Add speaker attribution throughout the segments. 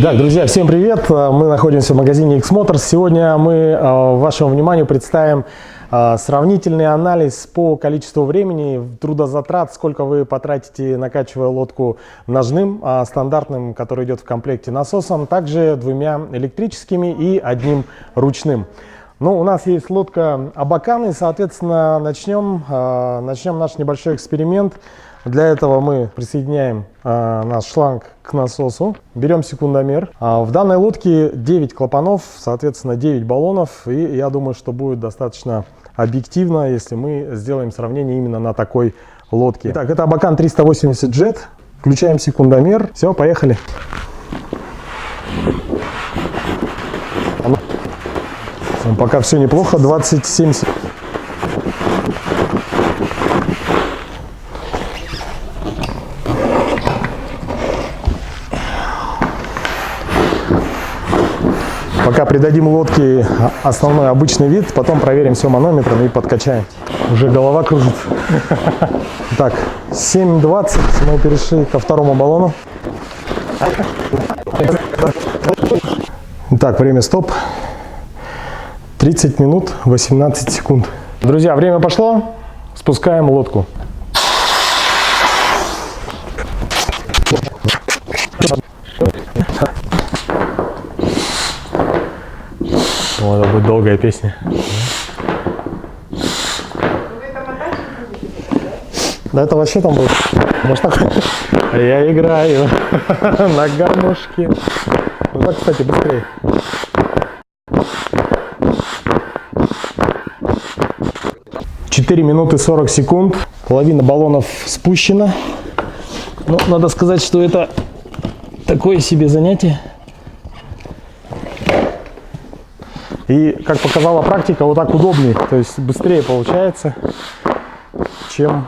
Speaker 1: Так, друзья, всем привет! Мы находимся в магазине X-Motors. Сегодня мы вашему вниманию представим сравнительный анализ по количеству времени, трудозатрат, сколько вы потратите, накачивая лодку ножным, стандартным, который идет в комплекте насосом, также двумя электрическими и одним ручным. Ну, у нас есть лодка Абакан, и, соответственно, начнем наш небольшой эксперимент. Для этого мы присоединяем наш шланг к насосу, берем секундомер. В данной лодке 9 клапанов, соответственно 9 баллонов, и я думаю, что будет достаточно объективно, если мы сделаем сравнение именно на такой лодке. Итак, это Абакан 380 Jet, включаем секундомер, все, поехали. Пока все неплохо, 27 секунд. Пока придадим лодке основной обычный вид, потом проверим все манометром и подкачаем. Уже голова кружится. Так, 7:20 мы перешли ко второму баллону. Так, время стоп. 30 минут 18 секунд. Друзья, время пошло. Спускаем лодку. О, это будет долгая песня. Да это вообще там будет. Может так? Я играю на гармошке. Ну так, кстати, быстрее. Четыре минуты 40 секунд. Половина баллонов спущена. Но надо сказать, что это такое себе занятие. И, как показала практика, вот так удобнее, то есть быстрее получается, чем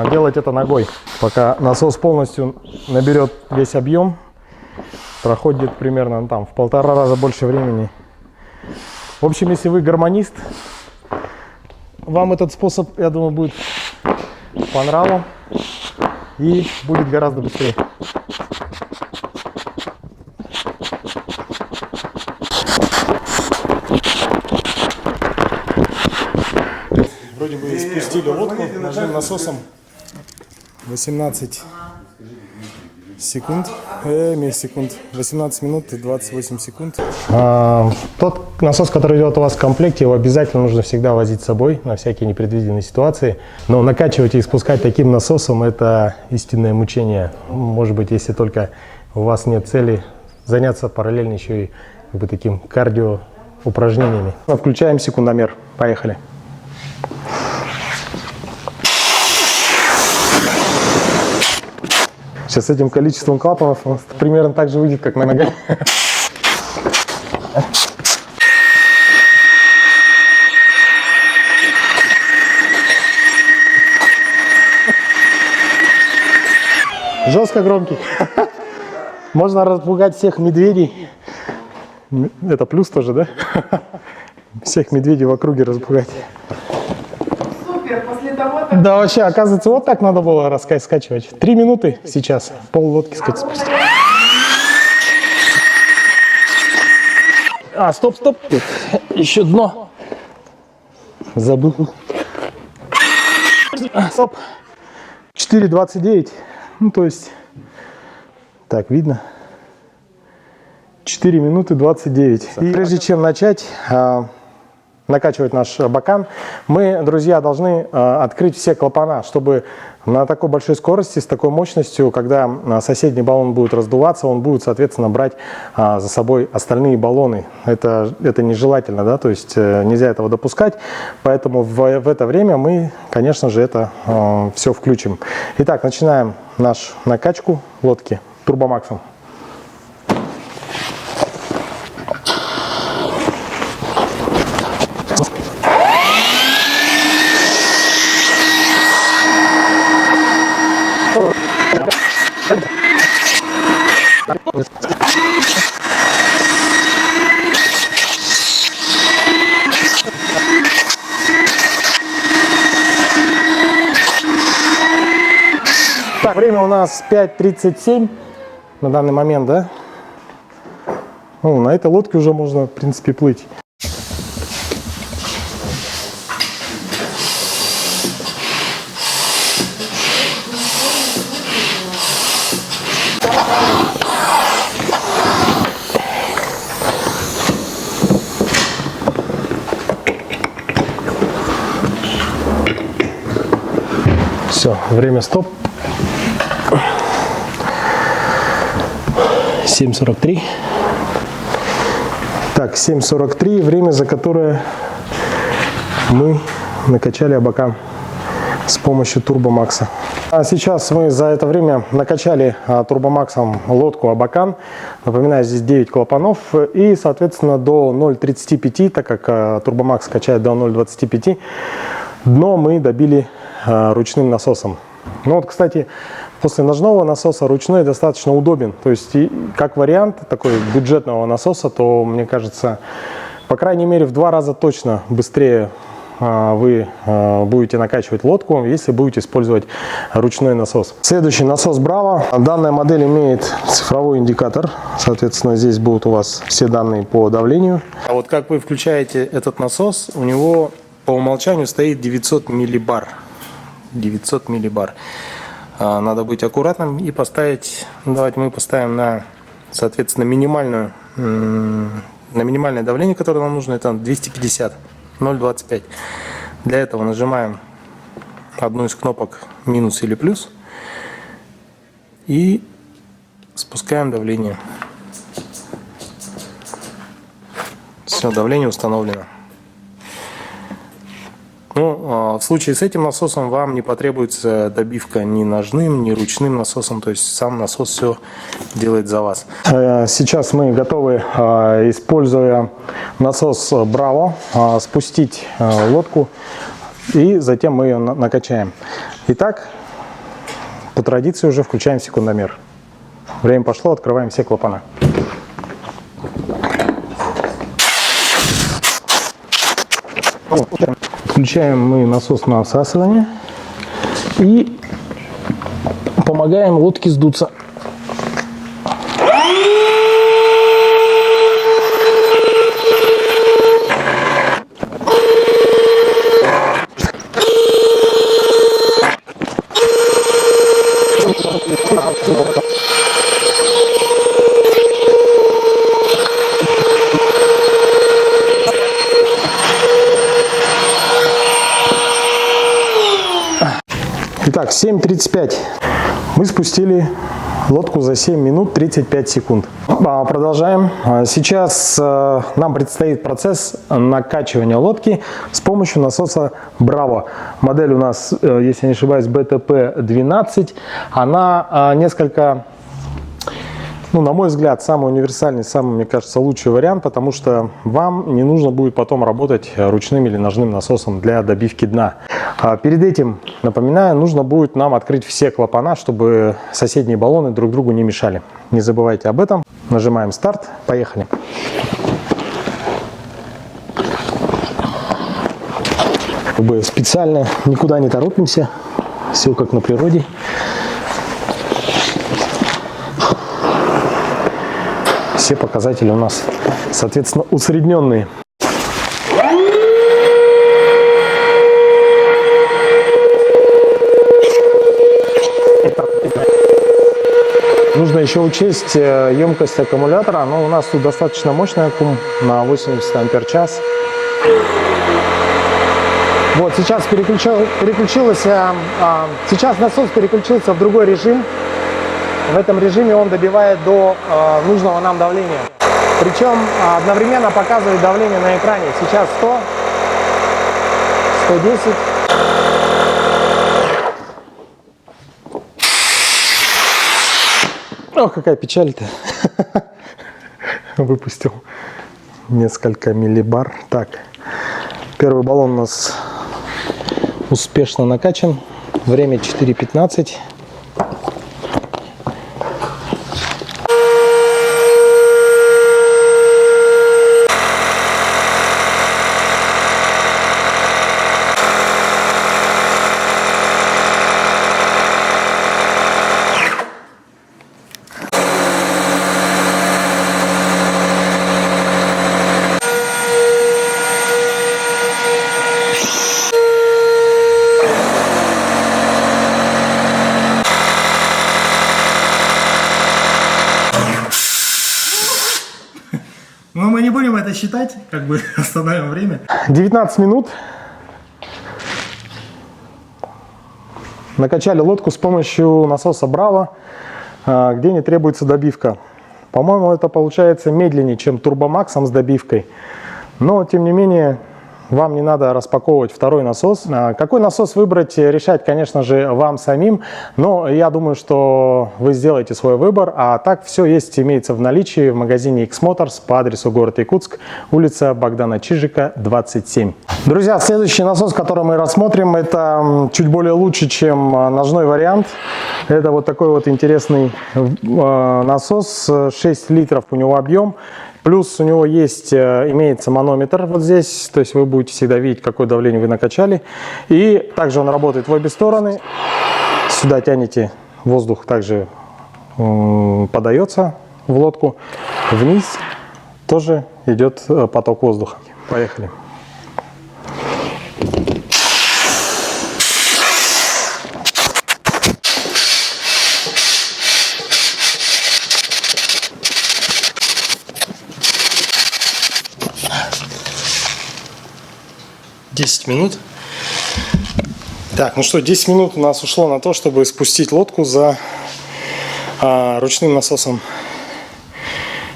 Speaker 1: делать это ногой. Пока насос полностью наберет весь объем, проходит примерно там, в 1,5 раза больше времени. В общем, если вы гармонист, вам этот способ, я думаю, будет по нраву и будет гораздо быстрее. Вроде бы спустили лодку ножным насосом. 18 секунд. 18 минут и 28 секунд. Тот насос, который идет у вас в комплекте, его обязательно нужно всегда возить с собой на всякие непредвиденные ситуации. Но накачивать и спускать таким насосом — это истинное мучение. Может быть, если только у вас нет цели заняться параллельно еще и таким кардио упражнениями. Включаем секундомер. Поехали. Сейчас с этим количеством клапанов он примерно так же выйдет, как на ногах. Жестко громкий. Можно распугать всех медведей. Это плюс тоже, да? Всех медведей в округе распугать. Да, вообще, оказывается, вот так надо было скачивать. 3 минуты сейчас, пол лодки скачать. Стоп. Еще дно. Забыл. Стоп. 4:29. Ну, то есть, так, видно. 4 минуты 29. И прежде чем начать накачивать наш Абакан, мы, друзья, должны открыть все клапана, чтобы на такой большой скорости, с такой мощностью, когда соседний баллон будет раздуваться, он будет, соответственно, брать за собой остальные баллоны. Это нежелательно, да, то есть нельзя этого допускать, поэтому в это время мы, конечно же, это все включим. Итак, начинаем нашу накачку лодки турбомаксом. Так, время у нас 5:37 на данный момент, да? Ну, на этой лодке уже можно, в принципе, плыть. Все, время стоп. 7:43. Так, 7:43, время, за которое мы накачали Абакан с помощью турбомакса. А сейчас мы за это время накачали турбомаксом лодку Абакан. Напоминаю, здесь 9 клапанов и, соответственно, до 0,35, так как турбомакс качает до 0,25, дно мы добили ручным насосом. Ну вот, кстати, после ножного насоса ручной достаточно удобен. То есть, как вариант такой бюджетного насоса, то, мне кажется, по крайней мере, в 2 раза точно быстрее вы будете накачивать лодку, если будете использовать ручной насос. Следующий насос Bravo. Данная модель имеет цифровой индикатор. Соответственно, здесь будут у вас все данные по давлению. А вот как вы включаете этот насос, у него по умолчанию стоит 900 миллибар. 900 миллибар. Надо быть аккуратным и поставить, давайте мы поставим на, соответственно, минимальное давление, которое нам нужно, это 250, 0,25. Для этого нажимаем одну из кнопок минус или плюс и спускаем давление. Все, давление установлено. Ну, в случае с этим насосом вам не потребуется добивка ни ножным, ни ручным насосом, то есть сам насос все делает за вас. Сейчас мы готовы, используя насос Bravo, спустить лодку и затем мы ее накачаем. Итак, по традиции уже включаем секундомер. Время пошло, открываем все клапана. Включаем мы насос на всасывание и помогаем лодке сдуться. Итак, 7:35. Мы спустили лодку за 7 минут 35 секунд. Продолжаем. Сейчас нам предстоит процесс накачивания лодки с помощью насоса Bravo. Модель у нас, если я не ошибаюсь, BTP-12. Она несколько, ну, на мой взгляд, самый универсальный, самый, мне кажется, лучший вариант, потому что вам не нужно будет потом работать ручным или ножным насосом для добивки дна. Перед этим, напоминаю, нужно будет нам открыть все клапана, чтобы соседние баллоны друг другу не мешали. Не забывайте об этом. Нажимаем старт. Поехали. Как бы специально никуда не торопимся. Все как на природе. Все показатели у нас, соответственно, усредненные. Нужно еще учесть емкость аккумулятора, но у нас тут достаточно мощный аккум на 80 ампер-час. Вот сейчас сейчас насос переключился в другой режим. В этом режиме он добивает до нужного нам давления. Причем одновременно показывает давление на экране. Сейчас 100, 110. Ох, какая печаль-то. Выпустил несколько миллибар. Так, первый баллон у нас успешно накачан. Время 4:15.
Speaker 2: посчитать, как бы остановим время.
Speaker 1: 19 минут. Накачали лодку с помощью насоса Bravo, где не требуется добивка. По-моему, это получается медленнее, чем турбомаксом с добивкой. Но, тем не менее, вам не надо распаковывать второй насос. Какой насос выбрать, решать, конечно же, вам самим. Но я думаю, что вы сделаете свой выбор. А так все есть, имеется в наличии в магазине X-Motors по адресу город Якутск, улица Богдана Чижика, 27. Друзья, следующий насос, который мы рассмотрим, это чуть более лучше, чем ножной вариант. Это вот такой вот интересный насос, 6 литров у него объем. Плюс у него есть, имеется манометр вот здесь, то есть вы будете всегда видеть, какое давление вы накачали. И также он работает в обе стороны. Сюда тянете воздух, также подается в лодку. Вниз тоже идет поток воздуха. Поехали. Минут. Так, ну что, 10 минут у нас ушло на то, чтобы спустить лодку за ручным насосом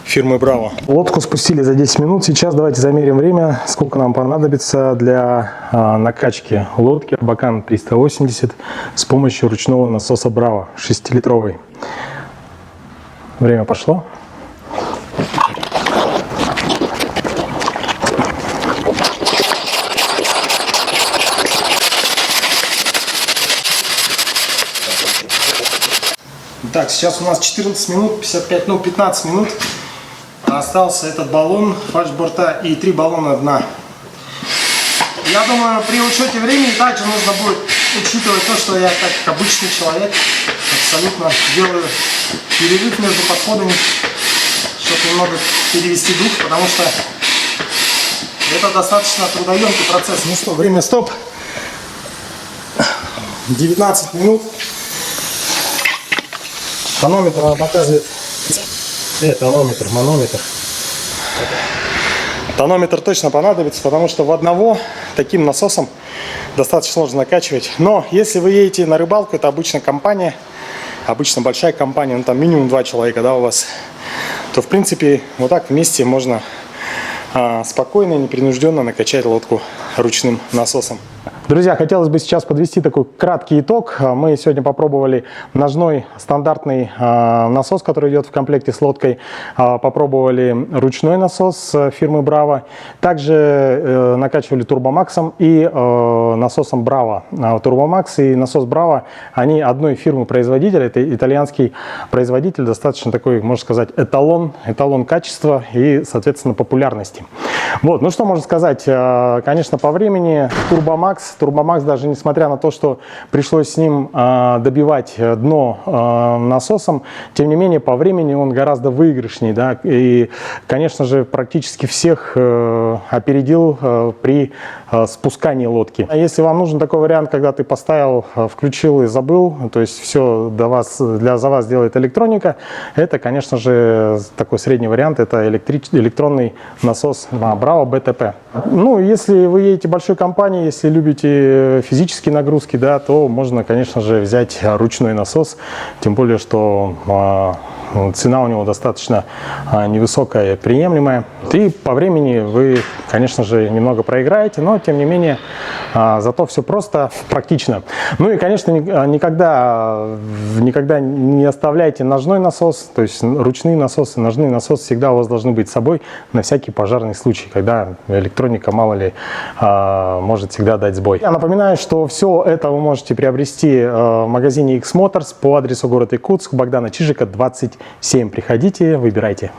Speaker 1: фирмы Bravo. Лодку спустили за 10 минут. Сейчас давайте замерим время, сколько нам понадобится для накачки лодки Абакан 380 с помощью ручного насоса Bravo 6-литровый. Время пошло. Так, сейчас у нас 14 минут, 55, ну 15 минут. Остался этот баллон фальшборта и 3 баллона дна. Я думаю, при учете времени также нужно будет учитывать то, что я, как обычный человек, абсолютно делаю перерыв между подходами, чтобы немного перевести дух, потому что это достаточно трудоемкий процесс. Ну что, время стоп. 19 минут. Тонометр показывает. Манометр. Тонометр точно понадобится, потому что в одного таким насосом достаточно сложно накачивать. Но если вы едете на рыбалку, это обычно компания, обычно большая компания, ну там минимум 2 человека, да, у вас, то в принципе вот так вместе можно спокойно и непринужденно накачать лодку ручным насосом. Друзья, хотелось бы сейчас подвести такой краткий итог. Мы сегодня попробовали ножной стандартный насос, который идет в комплекте с лодкой. Попробовали ручной насос фирмы Bravo. Также накачивали турбомаксом и насосом Bravo. Турбомакс и насос Bravo, они одной фирмы производителя. Это итальянский производитель, достаточно такой, можно сказать, эталон качества и, соответственно, популярности. Вот, ну что можно сказать, конечно, по времени Турбомакс, даже несмотря на то, что пришлось с ним добивать дно насосом, тем не менее, по времени он гораздо выигрышнее, да, и, конечно же, практически всех опередил при спускании лодки. А если вам нужен такой вариант, когда ты поставил, включил и забыл, то есть все за вас делает электроника, это, конечно же, такой средний вариант, это электронный насос Bravo BTP. Ну, если вы едете в большой компании, если любите физические нагрузки, да, то можно, конечно же, взять ручной насос, тем более, что цена у него достаточно невысокая, приемлемая. И по времени вы, конечно же, немного проиграете, но, тем не менее, зато все просто, практично. Ну и, конечно, никогда не оставляйте ножной насос, то есть ручные насосы, ножные насосы всегда у вас должны быть с собой на всякий пожарный случай, когда электроника, мало ли, может всегда дать сбой. Я напоминаю, что все это вы можете приобрести в магазине X-Motors по адресу город Якутск, Богдана Чижика, 27. Приходите, выбирайте.